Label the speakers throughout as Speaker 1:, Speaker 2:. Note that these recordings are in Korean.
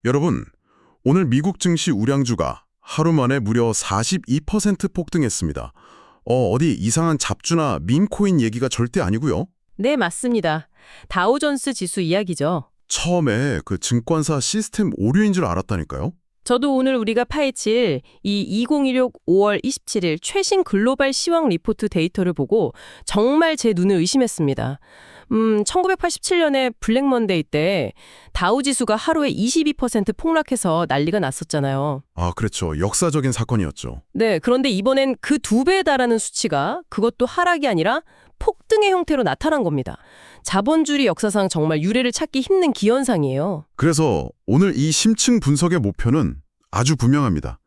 Speaker 1: 여러분, 오늘 미국 증시 우량주가 하루 만에 무려 42% 폭등했습니다. 어디 이상한 잡주나 밈코인 얘기가 절대 아니고요.
Speaker 2: 네, 맞습니다. 다우존스 지수 이야기죠.
Speaker 1: 처음에 그 증권사 시스템 오류인 줄 알았다니까요.
Speaker 2: 저도 오늘 우리가 파헤칠 이 2016 5월 27일 최신 글로벌 시황 리포트 데이터를 보고 정말 제 눈을 의심했습니다. 1987년에 블랙 먼데이 때 다우 지수가 하루에 22% 폭락해서 난리가 났었잖아요.
Speaker 1: 아, 그렇죠. 역사적인 사건이었죠.
Speaker 2: 네, 그런데 이번엔 그 2배에 달하는 수치가 그것도 하락이 아니라 폭등의 형태로 나타난 겁니다. 자본주의 역사상 정말 유례를 찾기 힘든 기현상이에요.
Speaker 1: 그래서 오늘 이 심층 분석의 목표는 아주 분명합니다.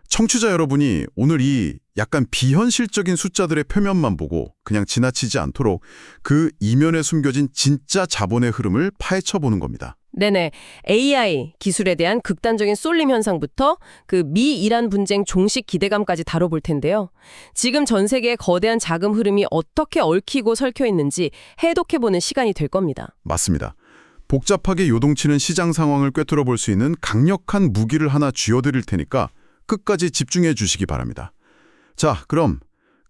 Speaker 1: 청취자 여러분이 오늘 이 약간 비현실적인 숫자들의 표면만 보고 그냥 지나치지 않도록 그 이면에 숨겨진 진짜 자본의 흐름을 파헤쳐보는 겁니다.
Speaker 2: 네네. AI 기술에 대한 극단적인 쏠림 현상부터 그 미-이란 분쟁 종식 기대감까지 다뤄볼 텐데요. 지금 전 세계의 거대한 자금 흐름이 어떻게 얽히고 설켜 있는지 해독해보는 시간이 될 겁니다.
Speaker 1: 맞습니다. 복잡하게 요동치는 시장 상황을 꿰뚫어 볼 수 있는 강력한 무기를 하나 쥐어드릴 테니까 끝까지 집중해 주시기 바랍니다. 자, 그럼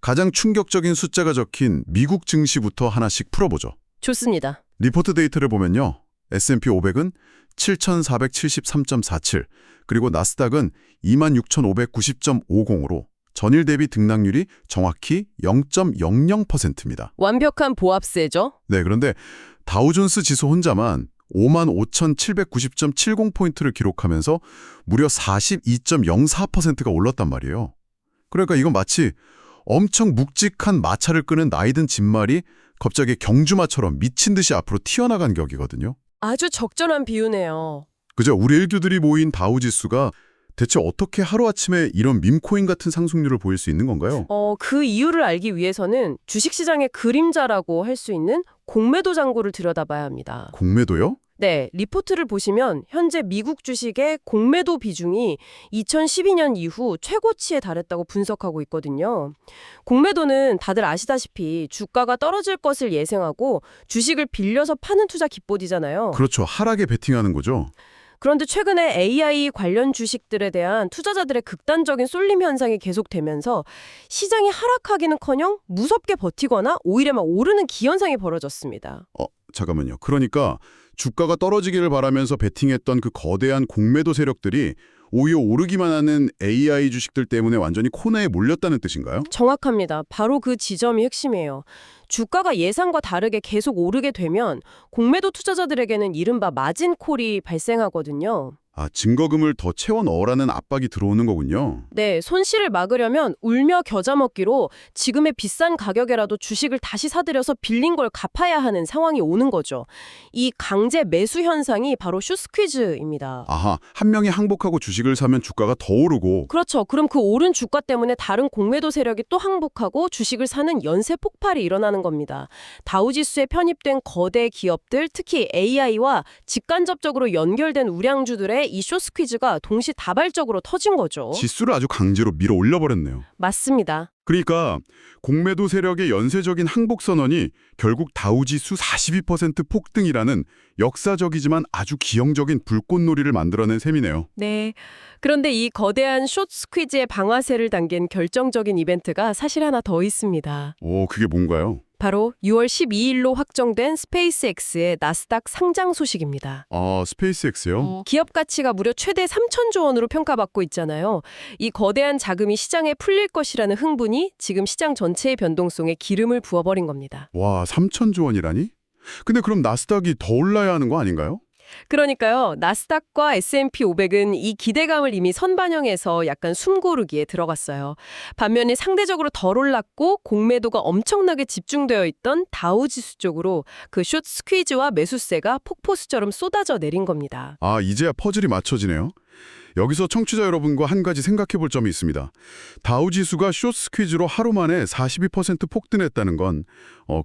Speaker 1: 가장 충격적인 숫자가 적힌 미국 증시부터 하나씩 풀어보죠.
Speaker 2: 좋습니다.
Speaker 1: 리포트 데이터를 보면요. S&P 500은 7,473.47, 그리고 나스닥은 26,590.50으로 전일 대비 등락률이 정확히 0.00%입니다.
Speaker 2: 완벽한 보합세죠?
Speaker 1: 네, 그런데 다우존스 지수 혼자만 55,790.70포인트를 기록하면서 무려 42.04%가 올랐단 말이에요. 그러니까 이건 마치 엄청 묵직한 마차를 끄는 나이든 진말이 갑자기 경주마처럼 미친 듯이 앞으로 튀어나간 격이거든요.
Speaker 2: 아주 적절한 비유네요.
Speaker 1: 그죠? 우리 일주들이 모인 다우지수가 대체 어떻게 하루아침에 이런 밈코인 같은 상승률을 보일 수 있는 건가요?
Speaker 2: 그 이유를 알기 위해서는 주식시장의 그림자라고 할 수 있는 공매도 잔고를 들여다봐야 합니다.
Speaker 1: 공매도요?
Speaker 2: 네, 리포트를 보시면 현재 미국 주식의 공매도 비중이 2012년 이후 최고치에 달했다고 분석하고 있거든요. 공매도는 다들 아시다시피 주가가 떨어질 것을 예상하고 주식을 빌려서 파는 투자 기법이잖아요.
Speaker 1: 그렇죠. 하락에 베팅하는 거죠.
Speaker 2: 그런데 최근에 AI 관련 주식들에 대한 투자자들의 극단적인 쏠림 현상이 계속되면서 시장이 하락하기는커녕 무섭게 버티거나 오히려 막 오르는 기현상이 벌어졌습니다.
Speaker 1: 잠깐만요. 그러니까 주가가 떨어지기를 바라면서 베팅했던 그 거대한 공매도 세력들이 오히려 오르기만 하는 AI 주식들 때문에 완전히 코너에 몰렸다는 뜻인가요?
Speaker 2: 정확합니다. 바로 그 지점이 핵심이에요. 주가가 예상과 다르게 계속 오르게 되면 공매도 투자자들에게는 이른바 마진콜이 발생하거든요.
Speaker 1: 아, 증거금을 더 채워 넣으라는 압박이 들어오는 거군요.
Speaker 2: 네, 손실을 막으려면 울며 겨자 먹기로 지금의 비싼 가격에라도 주식을 다시 사들여서 빌린 걸 갚아야 하는 상황이 오는 거죠. 이 강제 매수 현상이 바로 숏스퀴즈입니다.
Speaker 1: 아하, 한 명이 항복하고 주식을 사면 주가가 더 오르고.
Speaker 2: 그렇죠. 그럼 그 오른 주가 때문에 다른 공매도 세력이 또 항복하고 주식을 사는 연쇄 폭발이 일어나는 겁니다. 다우지수에 편입된 거대 기업들, 특히 AI와 직간접적으로 연결된 우량주들의 이 숏스퀴즈가 동시다발적으로 터진 거죠.
Speaker 1: 지수를 아주 강제로 밀어 올려버렸네요.
Speaker 2: 맞습니다.
Speaker 1: 그러니까 공매도 세력의 연쇄적인 항복 선언이 결국 다우지수 42% 폭등이라는 역사적이지만 아주 기형적인 불꽃놀이를 만들어낸 셈이네요.
Speaker 2: 네. 그런데 이 거대한 숏스퀴즈의 방아쇠를 당긴 결정적인 이벤트가 사실 하나 더 있습니다.
Speaker 1: 그게 뭔가요?
Speaker 2: 바로 6월 12일로 확정된 스페이스X의 나스닥 상장 소식입니다.
Speaker 1: 아, 스페이스X요?
Speaker 2: 기업 가치가 무려 최대 3천조 원으로 평가받고 있잖아요. 이 거대한 자금이 시장에 풀릴 것이라는 흥분이 지금 시장 전체의 변동성에 기름을 부어버린 겁니다.
Speaker 1: 와, 3천조 원이라니? 근데 그럼 나스닥이 더 올라야 하는 거 아닌가요?
Speaker 2: 그러니까요. 나스닥과 S&P 500은 이 기대감을 이미 선반영해서 약간 숨고르기에 들어갔어요. 반면에 상대적으로 덜 올랐고 공매도가 엄청나게 집중되어 있던 다우지수 쪽으로 그 숏 스퀴즈와 매수세가 폭포수처럼 쏟아져 내린 겁니다.
Speaker 1: 아, 이제야 퍼즐이 맞춰지네요. 여기서 청취자 여러분과 한 가지 생각해 볼 점이 있습니다. 다우지수가 숏 스퀴즈로 하루 만에 42% 폭등했다는 건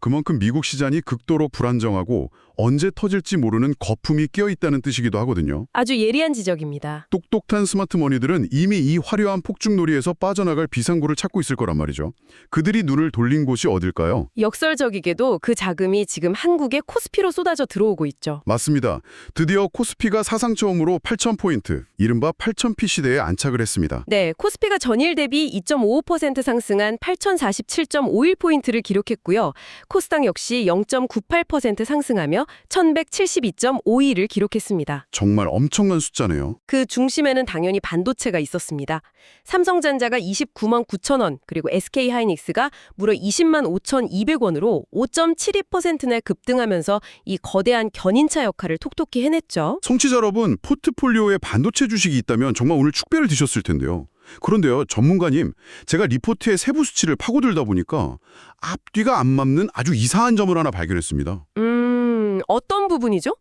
Speaker 1: 그만큼 미국 시장이 극도로 불안정하고 언제 터질지 모르는 거품이 끼어있다는 뜻이기도 하거든요.
Speaker 2: 아주 예리한 지적입니다.
Speaker 1: 똑똑한 스마트머니들은 이미 이 화려한 폭죽놀이에서 빠져나갈 비상구를 찾고 있을 거란 말이죠. 그들이 눈을 돌린 곳이 어딜까요?
Speaker 2: 역설적이게도 그 자금이 지금 한국의 코스피로 쏟아져 들어오고 있죠.
Speaker 1: 맞습니다. 드디어 코스피가 사상 처음으로 8,000포인트, 이른바 8,000피 시대에 안착을 했습니다.
Speaker 2: 네, 코스피가 전일 대비 2.55% 상승한 8,047.51포인트를 기록했고요. 코스닥 역시 0.98% 상승하며 1,172.52를 기록했습니다.
Speaker 1: 정말 엄청난 숫자네요.
Speaker 2: 그 중심에는 당연히 반도체가 있었습니다. 삼성전자가 29만 9천 원, 그리고 SK하이닉스가 무려 20만 5,200원으로 5.72%나 급등하면서 이 거대한 견인차 역할을 톡톡히 해냈죠.
Speaker 1: 청취자 여러분, 포트폴리오에 반도체 주식이 있다면 정말 오늘 축배를 드셨을 텐데요. 그런데요, 전문가님, 제가 리포트의 세부 수치를 파고들다 보니까 앞뒤가 안 맞는 아주 이상한 점을 하나 발견했습니다.
Speaker 2: 어떤 부분이죠?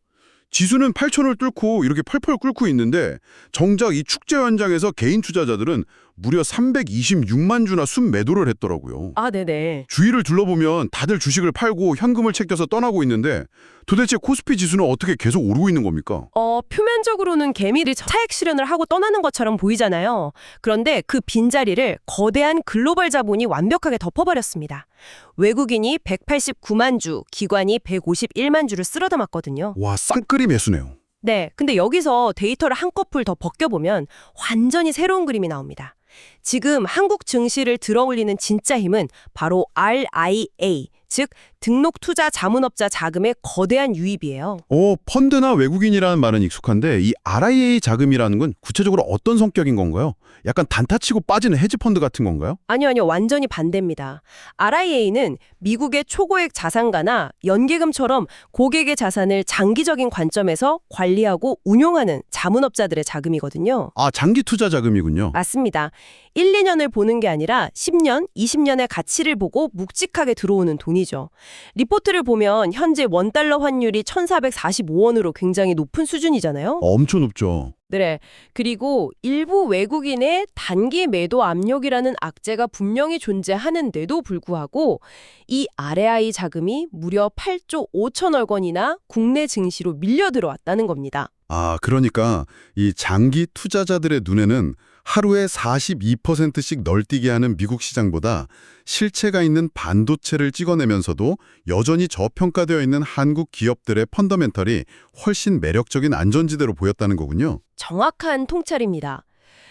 Speaker 1: 지수는 8,000을 뚫고 이렇게 펄펄 끓고 있는데 정작 이 축제 현장에서 개인 투자자들은 무려 326만 주나 순매도를 했더라고요.
Speaker 2: 아, 네네.
Speaker 1: 주위를 둘러보면 다들 주식을 팔고 현금을 챙겨서 떠나고 있는데 도대체 코스피 지수는 어떻게 계속 오르고 있는 겁니까?
Speaker 2: 표면적으로는 개미들이 차익 실현을 하고 떠나는 것처럼 보이잖아요. 그런데 그 빈자리를 거대한 글로벌 자본이 완벽하게 덮어버렸습니다. 외국인이 189만 주, 기관이 151만 주를 쓸어담았거든요.
Speaker 1: 와, 쌍끌이 매수네요.
Speaker 2: 네, 근데 여기서 데이터를 한꺼풀 더 벗겨보면 완전히 새로운 그림이 나옵니다. 지금 한국 증시를 들어올리는 진짜 힘은 바로 RIA, 즉 등록투자 자문업자 자금의 거대한 유입이에요.
Speaker 1: 펀드나 외국인이라는 말은 익숙한데 이 RIA 자금이라는 건 구체적으로 어떤 성격인 건가요? 약간 단타치고 빠지는 헤지펀드 같은 건가요?
Speaker 2: 아니요, 완전히 반대입니다. RIA는 미국의 초고액 자산가나 연계금처럼 고객의 자산을 장기적인 관점에서 관리하고 운용하는 자문업자들의 자금이거든요.
Speaker 1: 아, 장기 투자 자금이군요.
Speaker 2: 맞습니다. 1, 2년을 보는 게 아니라 10년, 20년의 가치를 보고 묵직하게 들어오는 돈이죠. 리포트를 보면 현재 원달러 환율이 1,445원으로 굉장히 높은 수준이잖아요.
Speaker 1: 엄청 높죠.
Speaker 2: 네. 그리고 일부 외국인의 단기 매도 압력이라는 악재가 분명히 존재하는데도 불구하고 이 RAI 자금이 무려 8조 5천억 원이나 국내 증시로 밀려 들어왔다는 겁니다.
Speaker 1: 아, 그러니까 이 장기 투자자들의 눈에는 하루에 42%씩 널뛰게 하는 미국 시장보다 실체가 있는 반도체를 찍어내면서도 여전히 저평가되어 있는 한국 기업들의 펀더멘털이 훨씬 매력적인 안전지대로 보였다는 거군요.
Speaker 2: 정확한 통찰입니다.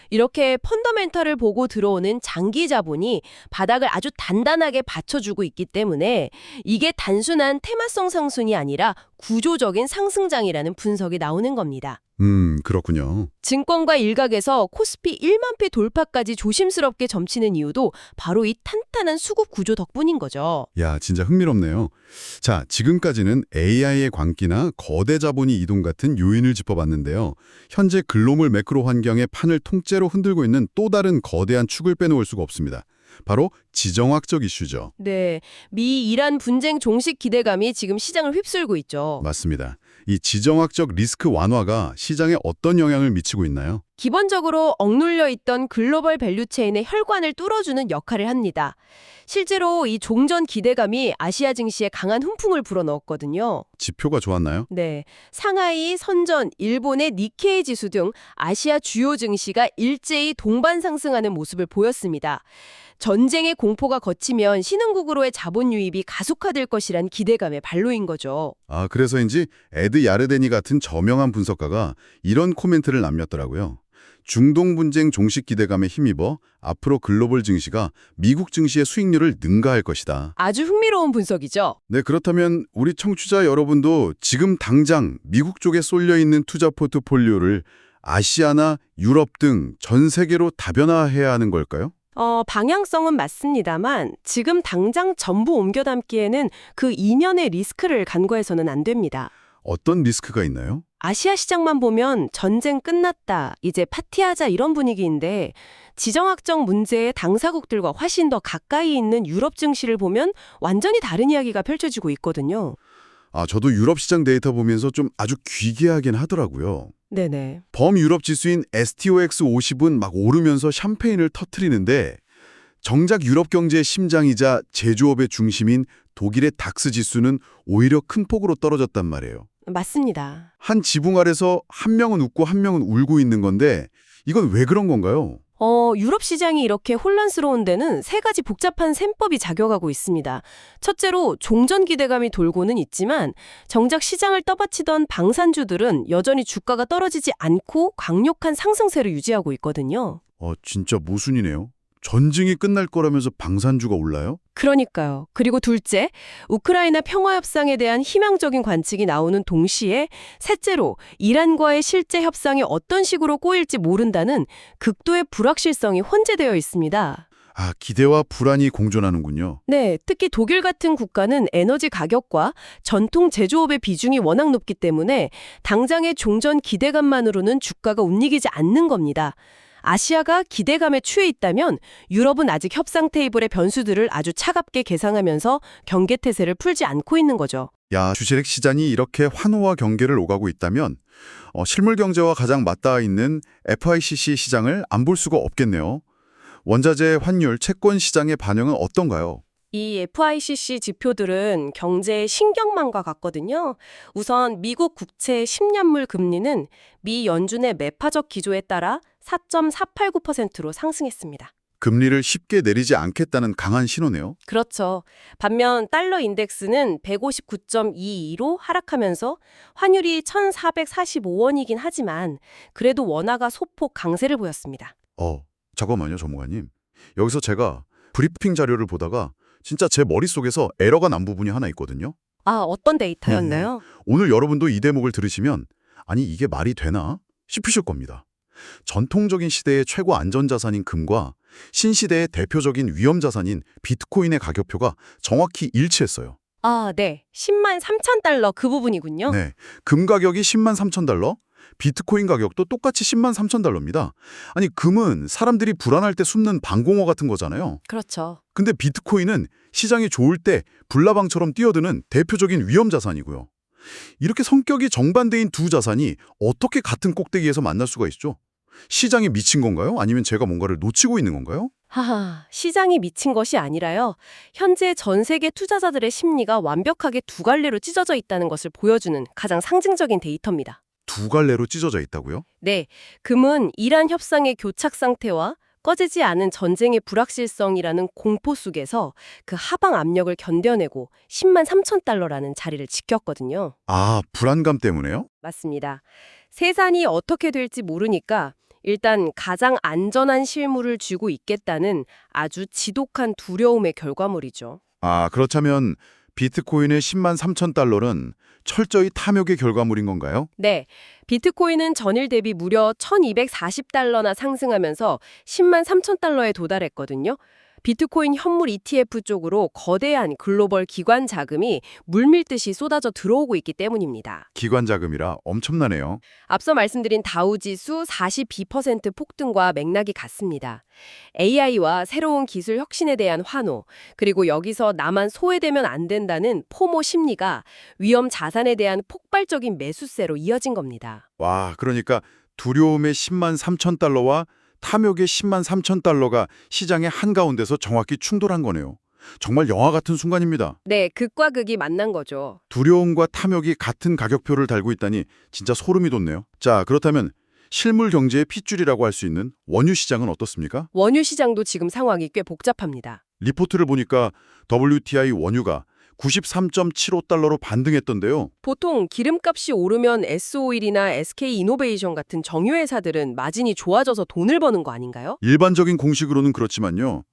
Speaker 2: 이렇게 펀더멘털을 보고 들어오는 장기 자본이 바닥을 아주 단단하게 받쳐주고 있기 때문에 이게 단순한 테마성 상승이 아니라 구조적인 상승장이라는 분석이 나오는 겁니다.
Speaker 1: 그렇군요.
Speaker 2: 증권가 일각에서 코스피 1만 피 돌파까지 조심스럽게 점치는 이유도 바로 이 탄탄한 수급 구조 덕분인 거죠.
Speaker 1: 야, 진짜 흥미롭네요. 자, 지금까지는 AI의 광기나 거대 자본이 이동 같은 요인을 짚어봤는데요. 현재 글로벌 매크로 환경의 판을 통째로 흔들고 있는 또 다른 거대한 축을 빼놓을 수가 없습니다. 바로 지정학적 이슈죠.
Speaker 2: 네, 미-이란 분쟁 종식 기대감이 지금 시장을 휩쓸고 있죠.
Speaker 1: 맞습니다. 이 지정학적 리스크 완화가 시장에 어떤 영향을 미치고 있나요?
Speaker 2: 기본적으로 억눌려 있던 글로벌 밸류체인의 혈관을 뚫어주는 역할을 합니다. 실제로 이 종전 기대감이 아시아 증시에 강한 훈풍을 불어넣었거든요.
Speaker 1: 지표가 좋았나요?
Speaker 2: 네, 상하이, 선전, 일본의 니케이 지수 등 아시아 주요 증시가 일제히 동반 상승하는 모습을 보였습니다. 전쟁의 공포가 걷히면 신흥국으로의 자본 유입이 가속화될 것이란 기대감의 발로인 거죠.
Speaker 1: 아, 그래서인지 에드 야르데니 같은 저명한 분석가가 이런 코멘트를 남겼더라고요. 중동 분쟁 종식 기대감에 힘입어 앞으로 글로벌 증시가 미국 증시의 수익률을 능가할 것이다.
Speaker 2: 아주 흥미로운 분석이죠.
Speaker 1: 네, 그렇다면 우리 청취자 여러분도 지금 당장 미국 쪽에 쏠려 있는 투자 포트폴리오를 아시아나 유럽 등 전 세계로 다변화해야 하는 걸까요?
Speaker 2: 방향성은 맞습니다만 지금 당장 전부 옮겨 담기에는 그 이면의 리스크를 간과해서는 안 됩니다.
Speaker 1: 어떤 리스크가 있나요?
Speaker 2: 아시아 시장만 보면 전쟁 끝났다, 이제 파티하자 이런 분위기인데 지정학적 문제의 당사국들과 훨씬 더 가까이 있는 유럽 증시를 보면 완전히 다른 이야기가 펼쳐지고 있거든요.
Speaker 1: 저도 유럽 시장 데이터 보면서 좀 아주 귀괴하긴 하더라고요.
Speaker 2: 네네.
Speaker 1: 범유럽 지수인 STOX 50은 막 오르면서 샴페인을 터트리는데 정작 유럽 경제의 심장이자 제조업의 중심인 독일의 닥스 지수는 오히려 큰 폭으로 떨어졌단 말이에요.
Speaker 2: 맞습니다.
Speaker 1: 한 지붕 아래서 한 명은 웃고 한 명은 울고 있는 건데 이건 왜 그런 건가요?
Speaker 2: 유럽 시장이 이렇게 혼란스러운 데는 세 가지 복잡한 셈법이 작용하고 있습니다. 첫째로 종전 기대감이 돌고는 있지만 정작 시장을 떠받치던 방산주들은 여전히 주가가 떨어지지 않고 강력한 상승세를 유지하고 있거든요.
Speaker 1: 진짜 모순이네요. 전쟁이 끝날 거라면서 방산주가 올라요?
Speaker 2: 그러니까요. 그리고 둘째, 우크라이나 평화협상에 대한 희망적인 관측이 나오는 동시에 셋째로 이란과의 실제 협상이 어떤 식으로 꼬일지 모른다는 극도의 불확실성이 혼재되어 있습니다.
Speaker 1: 기대와 불안이 공존하는군요.
Speaker 2: 네, 특히 독일 같은 국가는 에너지 가격과 전통 제조업의 비중이 워낙 높기 때문에 당장의 종전 기대감만으로는 주가가 움직이지 않는 겁니다. 아시아가 기대감에 취해 있다면 유럽은 아직 협상 테이블의 변수들을 아주 차갑게 계상하면서 경계태세를 풀지 않고 있는 거죠.
Speaker 1: 주식 시장이 이렇게 환호와 경계를 오가고 있다면 실물 경제와 가장 맞닿아 있는 FICC 시장을 안 볼 수가 없겠네요. 원자재, 환율, 채권 시장의 반영은 어떤가요?
Speaker 2: 이 FICC 지표들은 경제의 신경망과 같거든요. 우선 미국 국채 10년물 금리는 미 연준의 매파적 기조에 따라 4.489%로 상승했습니다.
Speaker 1: 금리를 쉽게 내리지 않겠다는 강한 신호네요.
Speaker 2: 그렇죠. 반면 달러 인덱스는 159.22로 하락하면서 환율이 1,445원이긴 하지만 그래도 원화가 소폭 강세를 보였습니다.
Speaker 1: 잠깐만요, 전문가님. 여기서 제가 브리핑 자료를 보다가 진짜 제 머릿속에서 에러가 난 부분이 하나 있거든요.
Speaker 2: 어떤 데이터였나요?
Speaker 1: 오늘 여러분도 이 대목을 들으시면 아니 이게 말이 되나 싶으실 겁니다. 전통적인 시대의 최고 안전자산인 금과 신시대의 대표적인 위험자산인 비트코인의 가격표가 정확히 일치했어요.
Speaker 2: 네. 10만 3천 달러 그 부분이군요.
Speaker 1: 네, 금 가격이 10만 3천 달러, 비트코인 가격도 똑같이 10만 3천 달러입니다. 아니, 금은 사람들이 불안할 때 숨는 방공호 같은 거잖아요.
Speaker 2: 그렇죠.
Speaker 1: 근데 비트코인은 시장이 좋을 때 불나방처럼 뛰어드는 대표적인 위험자산이고요. 이렇게 성격이 정반대인 두 자산이 어떻게 같은 꼭대기에서 만날 수가 있죠? 시장이 미친 건가요? 아니면 제가 뭔가를 놓치고 있는 건가요?
Speaker 2: 시장이 미친 것이 아니라요. 현재 전 세계 투자자들의 심리가 완벽하게 두 갈래로 찢어져 있다는 것을 보여주는 가장 상징적인 데이터입니다.
Speaker 1: 두 갈래로 찢어져 있다고요?
Speaker 2: 네, 금은 이란 협상의 교착 상태와 꺼지지 않은 전쟁의 불확실성이라는 공포 속에서 그 하방 압력을 견뎌내고 10만 3천 달러라는 자리를 지켰거든요.
Speaker 1: 불안감 때문에요?
Speaker 2: 맞습니다. 세산이 어떻게 될지 모르니까 일단 가장 안전한 실물을 쥐고 있겠다는 아주 지독한 두려움의 결과물이죠.
Speaker 1: 그렇다면 비트코인의 10만 3천 달러는 철저히 탐욕의 결과물인 건가요?
Speaker 2: 네, 비트코인은 전일 대비 무려 1,240달러나 상승하면서 10만 3천 달러에 도달했거든요. 비트코인 현물 ETF 쪽으로 거대한 글로벌 기관 자금이 물밀듯이 쏟아져 들어오고 있기 때문입니다.
Speaker 1: 기관 자금이라 엄청나네요.
Speaker 2: 앞서 말씀드린 다우지수 42% 폭등과 맥락이 같습니다. AI와 새로운 기술 혁신에 대한 환호, 그리고 여기서 나만 소외되면 안 된다는 포모 심리가 위험 자산에 대한 폭발적인 매수세로 이어진 겁니다.
Speaker 1: 그러니까 두려움의 10만 3천 달러와 탐욕의 10만 3천 달러가 시장의 한가운데서 정확히 충돌한 거네요. 정말 영화 같은 순간입니다.
Speaker 2: 네, 극과 극이 만난 거죠.
Speaker 1: 두려움과 탐욕이 같은 가격표를 달고 있다니 진짜 소름이 돋네요. 자, 그렇다면 실물 경제의 핏줄이라고 할 수 있는 원유 시장은 어떻습니까?
Speaker 2: 원유 시장도 지금 상황이 꽤 복잡합니다.
Speaker 1: 리포트를 보니까 WTI 원유가 93.75달러로 반등했던데요.
Speaker 2: 보통 기름값이 오르면 S오일이나 SK이노베이션 같은 정유회사들은 마진이 좋아져서 돈을 버는 거 아닌가요?
Speaker 1: 일반적인 공식으로는 그렇지만요.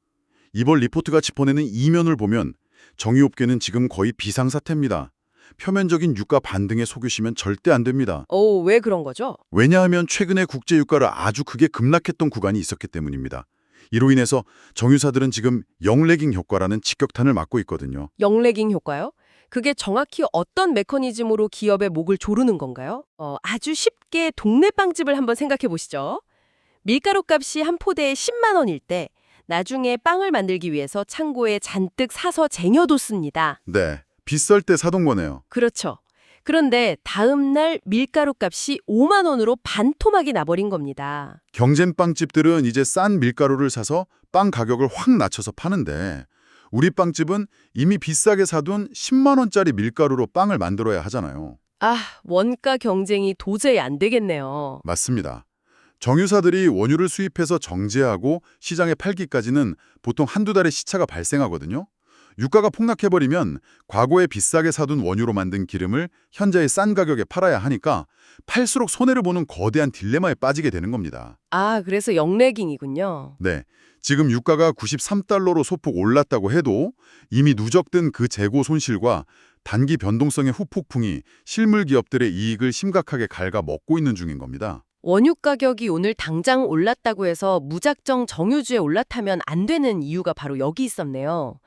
Speaker 1: 이번 리포트가 짚어내는 이면을 보면 정유업계는 지금 거의 비상사태입니다. 표면적인 유가 반등에 속으시면 절대 안 됩니다.
Speaker 2: 왜 그런 거죠?
Speaker 1: 왜냐하면 최근에 국제유가를 아주 크게 급락했던 구간이 있었기 때문입니다. 이로 인해서 정유사들은 지금 영레깅 효과라는 직격탄을 맞고 있거든요.
Speaker 2: 영레깅 효과요? 그게 정확히 어떤 메커니즘으로 기업의 목을 조르는 건가요? 아주 쉽게 동네 빵집을 한번 생각해 보시죠. 밀가루 값이 한 포대에 10만 원일 때 나중에 빵을 만들기 위해서 창고에 잔뜩 사서 쟁여뒀습니다.
Speaker 1: 네, 비쌀 때 사던 거네요.
Speaker 2: 그렇죠. 그런데 다음 날 밀가루 값이 5만 원으로 반토막이 나버린 겁니다.
Speaker 1: 경쟁 빵집들은 이제 싼 밀가루를 사서 빵 가격을 확 낮춰서 파는데 우리 빵집은 이미 비싸게 사둔 10만 원짜리 밀가루로 빵을 만들어야 하잖아요.
Speaker 2: 아, 원가 경쟁이 도저히 안 되겠네요.
Speaker 1: 맞습니다. 정유사들이 원유를 수입해서 정제하고 시장에 팔기까지는 보통 한두 달의 시차가 발생하거든요. 유가가 폭락해버리면 과거에 비싸게 사둔 원유로 만든 기름을 현재의 싼 가격에 팔아야 하니까 팔수록 손해를 보는 거대한 딜레마에 빠지게 되는 겁니다.
Speaker 2: 아, 그래서 역레깅이군요.
Speaker 1: 네, 지금 유가가 93달러로 소폭 올랐다고 해도 이미 누적된 그 재고 손실과 단기 변동성의 후폭풍이 실물 기업들의 이익을 심각하게 갉아먹고 있는 중인 겁니다.
Speaker 2: 원유 가격이 오늘 당장 올랐다고 해서 무작정 정유주에 올라타면 안 되는 이유가 바로 여기 있었네요.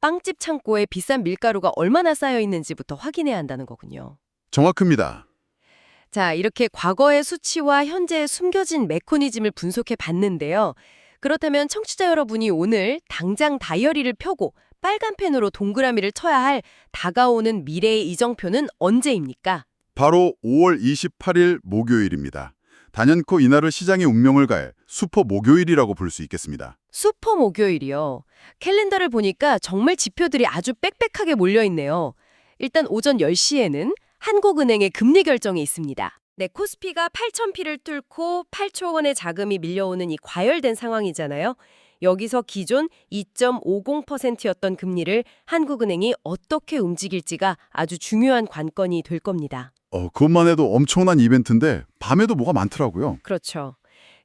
Speaker 2: 빵집 창고에 비싼 밀가루가 얼마나 쌓여 있는지부터 확인해야 한다는 거군요.
Speaker 1: 정확합니다.
Speaker 2: 자, 이렇게 과거의 수치와 현재의 숨겨진 메커니즘을 분석해 봤는데요. 그렇다면 청취자 여러분이 오늘 당장 다이어리를 펴고 빨간 펜으로 동그라미를 쳐야 할 다가오는 미래의 이정표는 언제입니까?
Speaker 1: 바로 5월 28일 목요일입니다. 단연코 이날을 시장의 운명을 갈 슈퍼 목요일이라고 볼 수 있겠습니다.
Speaker 2: 슈퍼 목요일이요. 캘린더를 보니까 정말 지표들이 아주 빽빽하게 몰려있네요. 일단 오전 10시에는 한국은행의 금리 결정이 있습니다. 네, 코스피가 8,000피를 뚫고 8조 원의 자금이 밀려오는 이 과열된 상황이잖아요. 여기서 기존 2.50%였던 금리를 한국은행이 어떻게 움직일지가 아주 중요한 관건이 될 겁니다.
Speaker 1: 그것만 해도 엄청난 이벤트인데 밤에도 뭐가 많더라고요.
Speaker 2: 그렇죠.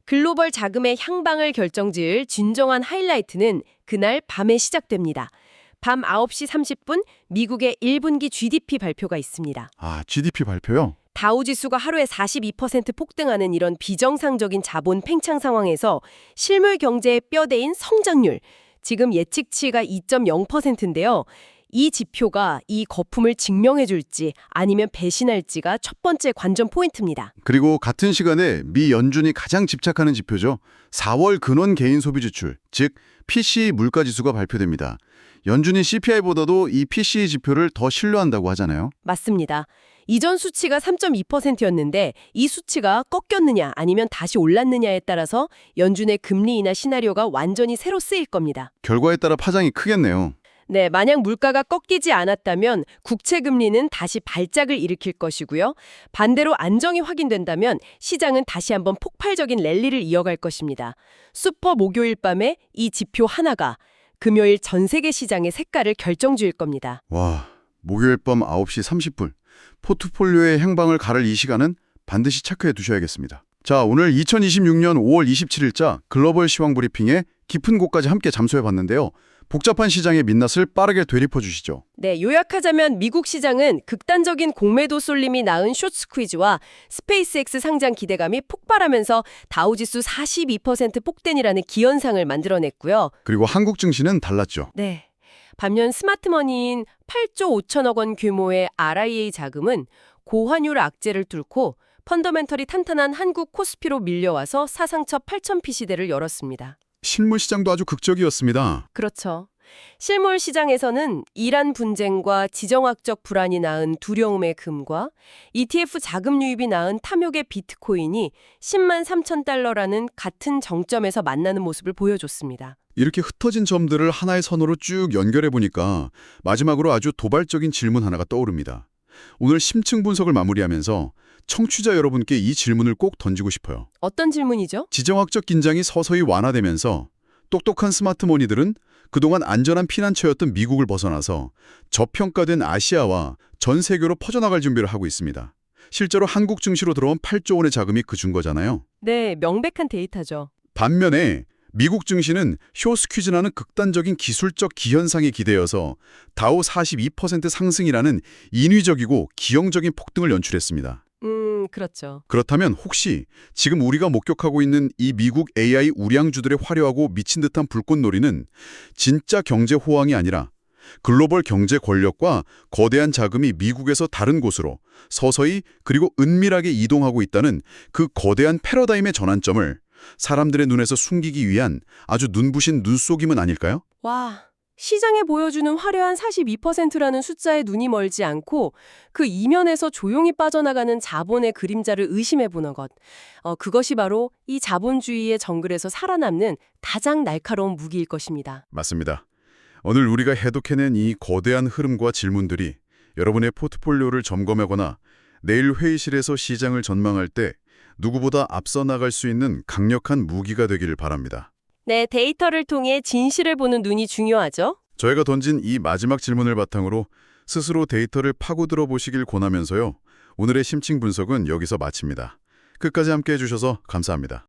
Speaker 2: 글로벌 자금의 향방을 결정지을 진정한 하이라이트는 그날 밤에 시작됩니다. 밤 9시 30분 미국의 1분기 GDP 발표가 있습니다.
Speaker 1: 아, GDP 발표요?
Speaker 2: 다우지수가 하루에 42% 폭등하는 이런 비정상적인 자본 팽창 상황에서 실물 경제의 뼈대인 성장률, 지금 예측치가 2.0%인데요. 이 지표가 이 거품을 증명해 줄지 아니면 배신할지가 첫 번째 관전 포인트입니다.
Speaker 1: 그리고 같은 시간에 미 연준이 가장 집착하는 지표죠. 4월 근원 개인 소비 지출, 즉 PCE 물가지수가 발표됩니다. 연준이 CPI보다도 이 PCE 지표를 더 신뢰한다고 하잖아요.
Speaker 2: 맞습니다. 이전 수치가 3.2%였는데 이 수치가 꺾였느냐 아니면 다시 올랐느냐에 따라서 연준의 금리 인하 시나리오가 완전히 새로 쓰일 겁니다.
Speaker 1: 결과에 따라 파장이 크겠네요.
Speaker 2: 네, 만약 물가가 꺾이지 않았다면 국채 금리는 다시 발작을 일으킬 것이고요. 반대로 안정이 확인된다면 시장은 다시 한번 폭발적인 랠리를 이어갈 것입니다. 슈퍼 목요일 밤에 이 지표 하나가 금요일 전 세계 시장의 색깔을 결정지을 겁니다.
Speaker 1: 와, 목요일 밤 9시 30분. 포트폴리오의 행방을 가를 이 시간은 반드시 체크해 두셔야겠습니다. 자, 오늘 2026년 5월 27일자 글로벌 시황 브리핑에 깊은 곳까지 함께 잠수해 봤는데요. 복잡한 시장의 민낯을 빠르게 되짚어 주시죠.
Speaker 2: 네, 요약하자면 미국 시장은 극단적인 공매도 쏠림이 낳은 숏스퀴즈와 스페이스X 상장 기대감이 폭발하면서 다우지수 42% 폭된이라는 기현상을 만들어냈고요.
Speaker 1: 그리고 한국 증시는 달랐죠.
Speaker 2: 네. 반면 스마트머니인 8조 5천억 원 규모의 RIA 자금은 고환율 악재를 뚫고 펀더멘털이 탄탄한 한국 코스피로 밀려와서 사상 첫 8,000피 시대를 열었습니다.
Speaker 1: 실물 시장도 아주 극적이었습니다.
Speaker 2: 그렇죠. 실물 시장에서는 이란 분쟁과 지정학적 불안이 낳은 두려움의 금과 ETF 자금 유입이 낳은 탐욕의 비트코인이 10만 3천 달러라는 같은 정점에서 만나는 모습을 보여줬습니다.
Speaker 1: 이렇게 흩어진 점들을 하나의 선으로 쭉 연결해 보니까 마지막으로 아주 도발적인 질문 하나가 떠오릅니다. 오늘 심층 분석을 마무리하면서 청취자 여러분께 이 질문을 꼭 던지고 싶어요.
Speaker 2: 어떤 질문이죠?
Speaker 1: 지정학적 긴장이 서서히 완화되면서 똑똑한 스마트머니들은 그동안 안전한 피난처였던 미국을 벗어나서 저평가된 아시아와 전 세계로 퍼져나갈 준비를 하고 있습니다. 실제로 한국 증시로 들어온 8조 원의 자금이 그 증거잖아요.
Speaker 2: 네, 명백한 데이터죠.
Speaker 1: 반면에 미국 증시는 쇼스퀴즈라는 극단적인 기술적 기현상에 기대어서 다우 42% 상승이라는 인위적이고 기형적인 폭등을 연출했습니다.
Speaker 2: 그렇죠.
Speaker 1: 그렇다면 혹시 지금 우리가 목격하고 있는 이 미국 AI 우량주들의 화려하고 미친 듯한 불꽃놀이는 진짜 경제 호황이 아니라 글로벌 경제 권력과 거대한 자금이 미국에서 다른 곳으로 서서히 그리고 은밀하게 이동하고 있다는 그 거대한 패러다임의 전환점을 사람들의 눈에서 숨기기 위한 아주 눈부신 눈속임은 아닐까요?
Speaker 2: 와, 시장에 보여주는 화려한 42%라는 숫자에 눈이 멀지 않고 그 이면에서 조용히 빠져나가는 자본의 그림자를 의심해보는 것. 그것이 바로 이 자본주의의 정글에서 살아남는 가장 날카로운 무기일 것입니다.
Speaker 1: 맞습니다. 오늘 우리가 해독해낸 이 거대한 흐름과 질문들이 여러분의 포트폴리오를 점검하거나 내일 회의실에서 시장을 전망할 때 누구보다 앞서 나갈 수 있는 강력한 무기가 되기를 바랍니다.
Speaker 2: 네, 데이터를 통해 진실을 보는 눈이 중요하죠.
Speaker 1: 저희가 던진 이 마지막 질문을 바탕으로 스스로 데이터를 파고들어 보시길 권하면서요. 오늘의 심층 분석은 여기서 마칩니다. 끝까지 함께해 주셔서 감사합니다.